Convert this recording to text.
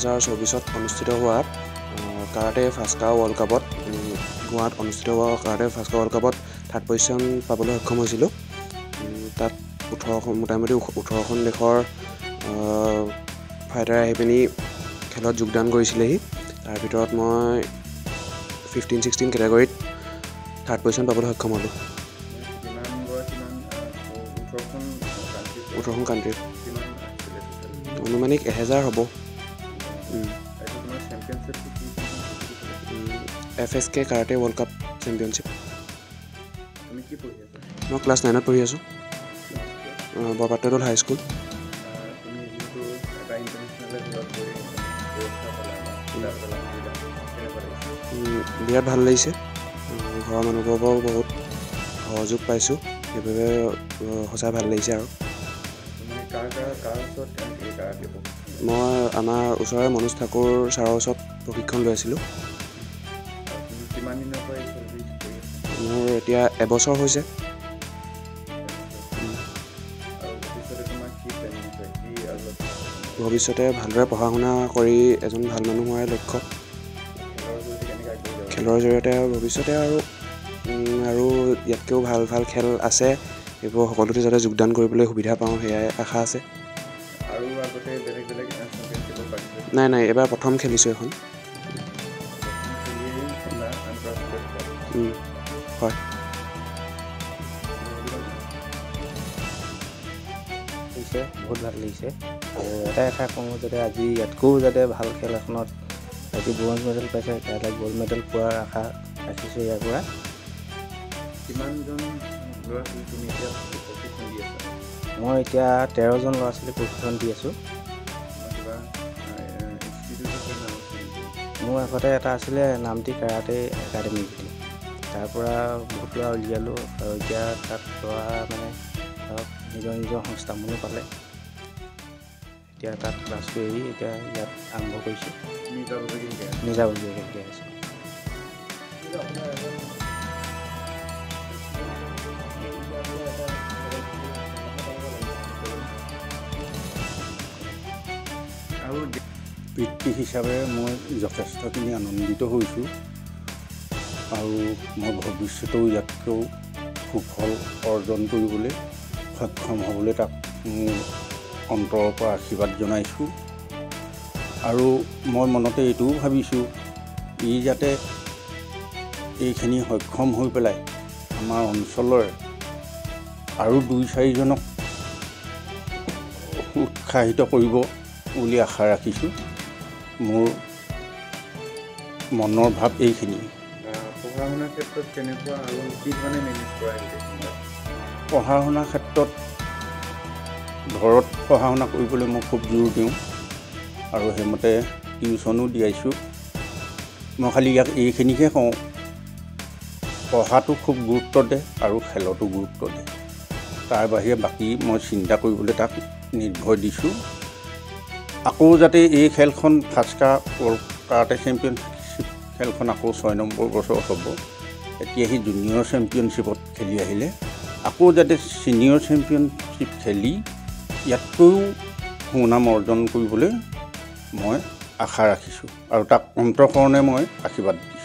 2024 অনুষ্ঠিত হোৱা karate ফাস্কা world কাপত গোৱাত অনুষ্ঠিত হোৱা কাৰাটে ফাস্কা ৱৰ্ল্ড কাপত থাৰ্ড পজিশ্যন পাবলৈ সক্ষম হৈছিলোঁ। তাত মোটামুটি 18খন দেশৰ ফাইটাৰ আহি পিনি খেলত যোগদান কৰিছিলেহি। তাৰ ভিতৰত মই 15-16 কেটেগৰীত থাৰ্ড পজিশ্যন পাবলৈ সক্ষম হ'লোঁ। 18খন কাণ্ট্ৰিত অনুমানিক 1000 হ'ব। FSK karate world cup championship. মই ক্লাছ 9ত পঢ়ি আছোঁ, বৰপাত্ৰদৌল হাইস্কুল। বিৰাট ভাল লাগিছে, ঘৰৰ মানুহবোৰৰ পৰাও বহুত সহযোগ পাইছোঁ, সেইবাবে সঁচাই ভাল লাগিছে। আৰু মই আমাৰ ওচৰৰে মনোজ ঠাকুৰ ছাৰৰ ওচৰত প্ৰশিক্ষণ লৈ আছিলোঁ। মোৰ এতিয়া এবছৰ হৈছে। ভৱিষ্যতে ভালদৰে পঢ়া শুনা কৰি এজন ভাল মানুহ হোৱাই লক্ষ্য। খেলৰ জৰিয়তে ভৱিষ্যতে আৰু ইয়াতকৈও ভাল ভাল খেল আছে, এইবোৰ সকলোতে যাতে যোগদান কৰিবলৈ সুবিধা পাওঁ, সেয়াই আশা আছে। নাই, এবাৰ প্ৰথম খেলিছোঁ এখন। হয়। বহুত ভাল লাগিছে, আৰু এটাই আশা কৰোঁ যাতে আজি ইয়াতকৈও যাতে ভাল খেল এখনত আজি ব্ৰঞ্জ মেডেল পাইছে, কাইলৈ গ'ল্ড মেডেল পোৱাৰ আশা ৰাখিছোঁ ইয়াৰ পৰা। কিমানজন ল'ৰা ছোৱালী তুমি এতিয়া প্ৰশিক্ষণ দি আছা? মই এতিয়া 13জন ল'ৰা ছোৱালী প্ৰশিক্ষণ দি আছোঁ। মোৰ আগতে এটা আছিলে নামটি কাৰাটে একাডেমি বুলি, তাৰ পৰা বহুত ল'ৰা উলিয়ালোঁ, আৰু এতিয়া তাত ল'ৰা মানে ধৰক নিজৰ সংস্থাপনো পালে। এতিয়া তাত ক্লাছটো এৰি এতিয়া ইয়াত আৰম্ভ কৰিছোঁ, নিজাববীয়াকৈ শিকাই আছোঁ। আৰু বৃত্তি হিচাপে মই যথেষ্টখিনি আনন্দিত হৈছোঁ, আৰু মই ভৱিষ্যতেও ইয়াতকৈও সুফল অৰ্জন কৰিবলৈ সক্ষম হ'বলৈ তাক মোৰ অন্তৰৰ পৰা আশীৰ্বাদ জনাইছোঁ। আৰু মই মনতে এইটোও ভাবিছোঁ, ই যাতে এইখিনি সক্ষম হৈ পেলাই আমাৰ অঞ্চলৰে আৰু 2-4জনক উৎসাহিত কৰিব বুলি আশা ৰাখিছোঁ। মোৰ মনৰ ভাৱ এইখিনি। পঢ়া শুনাৰ ক্ষেত্ৰত কেনেকুৱা আৰু কি ধৰণে মেনেজ কৰা? পঢ়া শুনাৰ ক্ষেত্ৰত ঘৰত পঢ়া শুনা কৰিবলৈ মই খুব জোৰ দিওঁ, আৰু সেইমতে টিউশ্যনো দিয়াইছোঁ। মই খালি ইয়াক এইখিনিকে কওঁ, পঢ়াটো খুব গুৰুত্ব দে আৰু খেলতো গুৰুত্ব দে, তাৰ বাহিৰে বাকী মই চিন্তা কৰিবলৈ তাক নিৰ্ভৰ দিছোঁ। আকৌ যাতে এই খেলখন ফাস্কা ৱৰ্ল্ড কাৰাটে চেম্পিয়নশ্বিপ খেলখন আকৌ 6 নম্বৰ বছৰ হ'ব, এতিয়া সি জুনিয়ৰ চেম্পিয়নশ্বিপত খেলি আহিলে, আকৌ যাতে ছিনিয়ৰ চেম্পিয়নশ্বিপ খেলি ইয়াতকৈও সুনাম অৰ্জন কৰিবলৈ মই আশা ৰাখিছোঁ, আৰু তাক অন্তঃকৰণে মই আশীৰ্বাদ দিছোঁ।